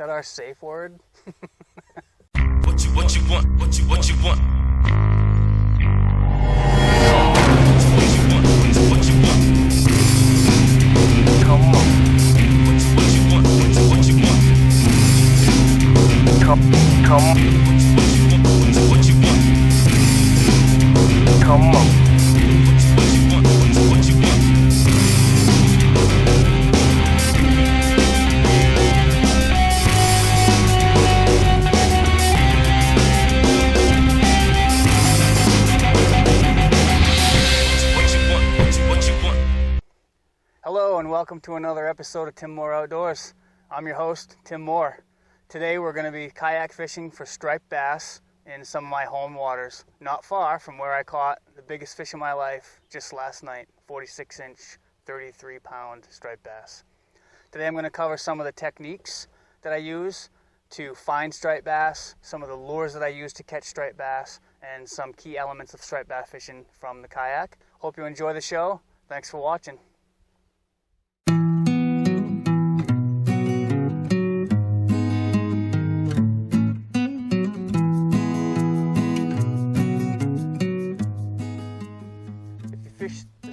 that our safe word? What you want? What you want? What you want? Come on. What you want? What you want? Come on. What you want? Come on. What you want? What you want? Hello and welcome to another episode of Tim Moore Outdoors. I'm your host, Tim Moore. Today we're going to be kayak fishing for striped bass in some of my home waters, not far from where I caught the biggest fish of my life just last night, 46-inch, 33-pound striped bass. Today I'm going to cover some of the techniques that I use to find striped bass, some of the lures that I use to catch striped bass, and some key elements of striped bass fishing from the kayak. Hope you enjoy the show. Thanks for watching.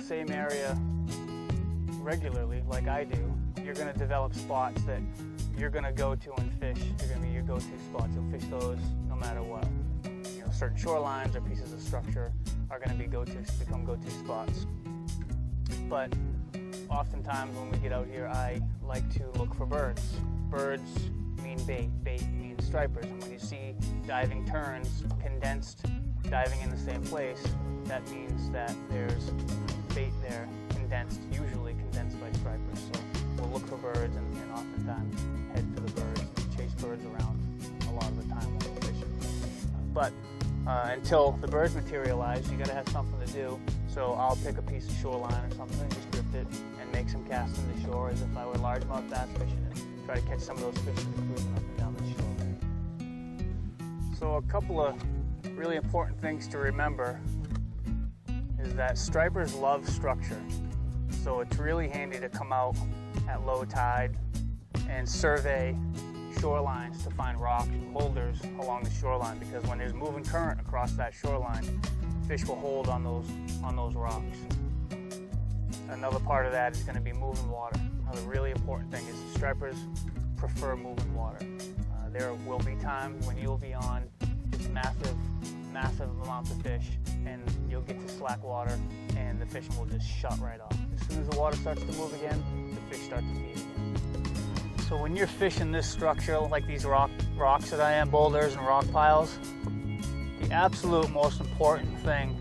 Same area regularly like I do, you're going to develop spots that you're going to go to and fish. They're going to be your go-to spots. You'll fish those no matter what. You know, certain shorelines or pieces of structure are going to become go-to spots. But oftentimes when we get out here, I like to look for birds. Birds mean bait. Bait means stripers. And when you see diving turns, condensed, diving in the same place, that means that there's bait there, usually condensed by stripers. So we'll look for birds and oftentimes head for the birds and chase birds around a lot of the time when we're fishing. But until the birds materialize, you gotta have something to do. So I'll pick a piece of shoreline or something, just drift it and make some casts in the shore as if I were largemouth bass fishing and try to catch some of those fish that are cruising up and down the shore. So a couple of really important things to remember is that stripers love structure. So it's really handy to come out at low tide and survey shorelines to find rocks and boulders along the shoreline, because when there's moving current across that shoreline, fish will hold on those rocks. Another part of that is going to be moving water. Another really important thing is stripers prefer moving water. There will be times when you'll be on just massive amounts of fish and you'll get to slack water and the fishing will just shut right off. As soon as the water starts to move again, the fish start to feed again. So when you're fishing this structure, like these rocks that I am, boulders and rock piles, the absolute most important thing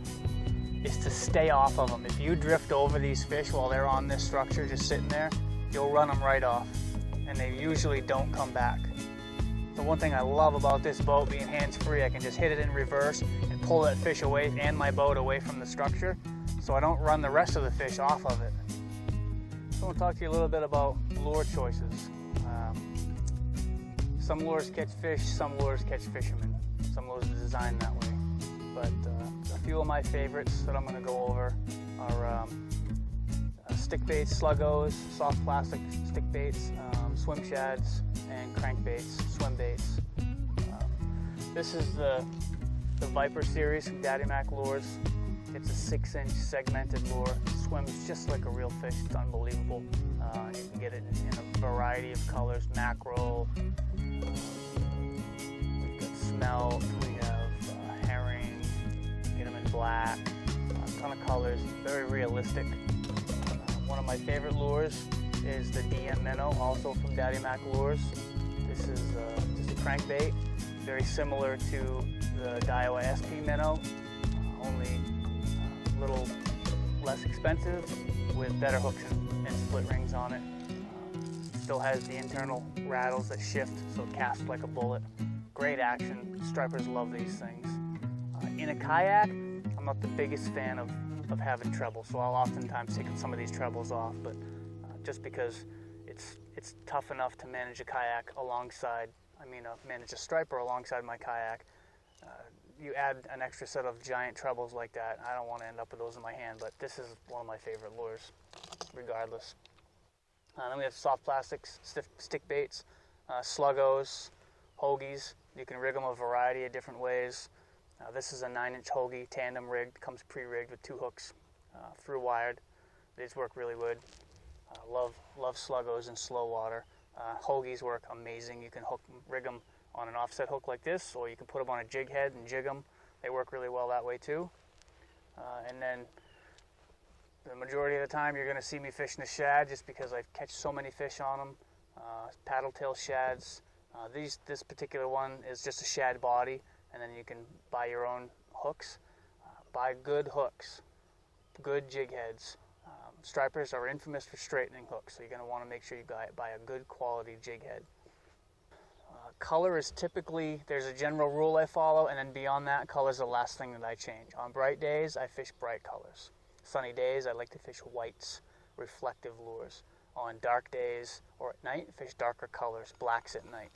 is to stay off of them. If you drift over these fish while they're on this structure just sitting there, you'll run them right off and they usually don't come back. The one thing I love about this boat being hands-free, I can just hit it in reverse and pull that fish away and my boat away from the structure, so I don't run the rest of the fish off of it. So I want to talk to you a little bit about lure choices. Some lures catch fish, some lures catch fishermen. Some lures are designed that way. But a few of my favorites that I'm going to go over are stick baits, sluggos, soft plastic stick baits, swim shads, and crankbaits, swim baits. This is the Viper series from Daddy Mac Lures. It's a 6-inch segmented lure. It swims just like a real fish. It's unbelievable. You can get it in a variety of colors, mackerel. We've got smelt. We have herring. Get them in black. A ton of colors. Very realistic. One of my favorite lures is the DM Minnow, also from Daddy Mac Lures. This is just a crankbait, very similar to the Daiwa SP Minnow, only a little less expensive with better hooks and split rings on it. Still has the internal rattles that shift, so it casts like a bullet. Great action. Stripers love these things. In a kayak, I'm not the biggest fan of having treble, so I'll oftentimes take some of these trebles off, but just because it's tough enough to manage a kayak alongside, manage a striper alongside my kayak. You add an extra set of giant trebles like that, I don't want to end up with those in my hand, but this is one of my favorite lures, regardless. Then we have soft plastics, stick baits. sluggos, hoagies. You can rig them a variety of different ways. This is a 9-inch hoagie, tandem rigged, comes pre-rigged with 2 hooks, through wired. These work really good. Love sluggos in slow water. Hoagies work amazing. You can rig them on an offset hook like this, or you can put them on a jig head and jig them. They work really well that way too. And then the majority of the time you're going to see me fishing the shad, just because I catch so many fish on them. Paddle tail shads. This particular one is just a shad body, and then you can buy your own hooks. Buy good hooks, good jig heads. Stripers are infamous for straightening hooks, so you're going to want to make sure you buy a good quality jig head. Color is typically, there's a general rule I follow, and then beyond that, color is the last thing that I change. On bright days, I fish bright colors. Sunny days, I like to fish whites, reflective lures. On dark days or at night, fish darker colors, blacks at night.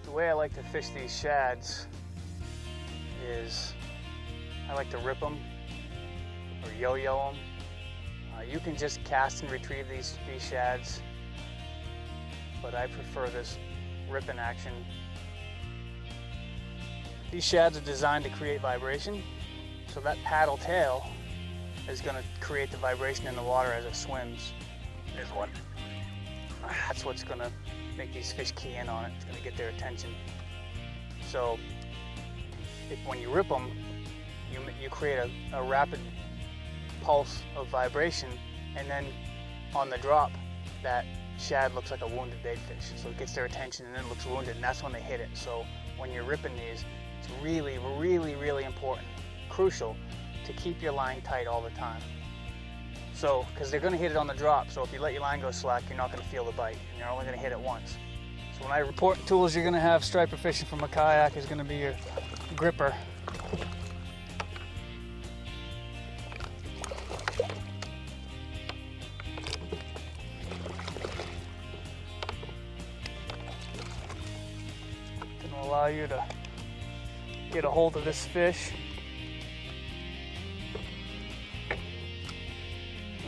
The way I like to fish these shads is I like to rip them or yo-yo them. You can just cast and retrieve these shads, but I prefer this ripping action. These shads are designed to create vibration, so that paddle tail is going to create the vibration in the water as it swims. There's one. That's what's going to make these fish key in on it. It's going to get their attention. So when you rip them, you create a rapid pulse of vibration, and then on the drop, that shad looks like a wounded baitfish. So it gets their attention and then it looks wounded, and that's when they hit it. So when you're ripping these, it's really, really, really important, crucial, to keep your line tight all the time. So, because they're going to hit it on the drop, so if you let your line go slack, you're not going to feel the bite, and you're only going to hit it once. So when I report tools you're going to have striper fishing from a kayak is going to be your gripper. It's going to allow you to get a hold of this fish.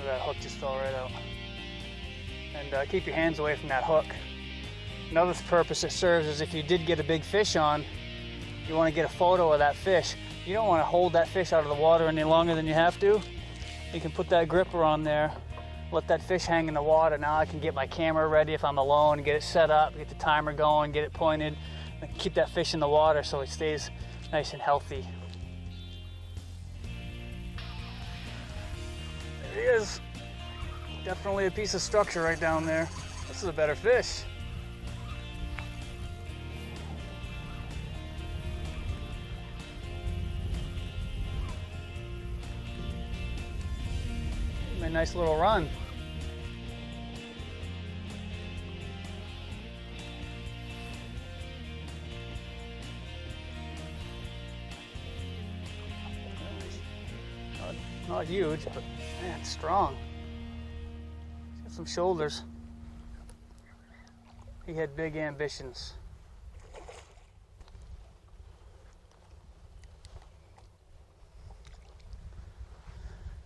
That hook just fell right out. And keep your hands away from that hook. Another purpose it serves is if you did get a big fish on, you want to get a photo of that fish. You don't want to hold that fish out of the water any longer than you have to. You can put that gripper on there, let that fish hang in the water. Now I can get my camera ready if I'm alone, get it set up, get the timer going, get it pointed, and keep that fish in the water so it stays nice and healthy. There he is. Definitely a piece of structure right down there. This is a better fish. A nice little run. Not huge, but man, strong. He's got some shoulders. He had big ambitions.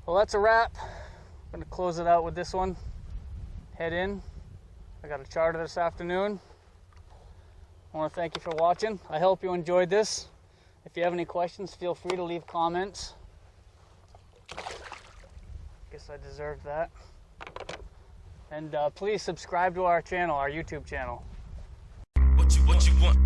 Well, that's a wrap. I'm gonna close it out with this one. Head in. I got a charter this afternoon. I want to thank you for watching. I hope you enjoyed this. If you have any questions, feel free to leave comments. Guess I deserved that. And please subscribe to our channel, our YouTube channel. What you want?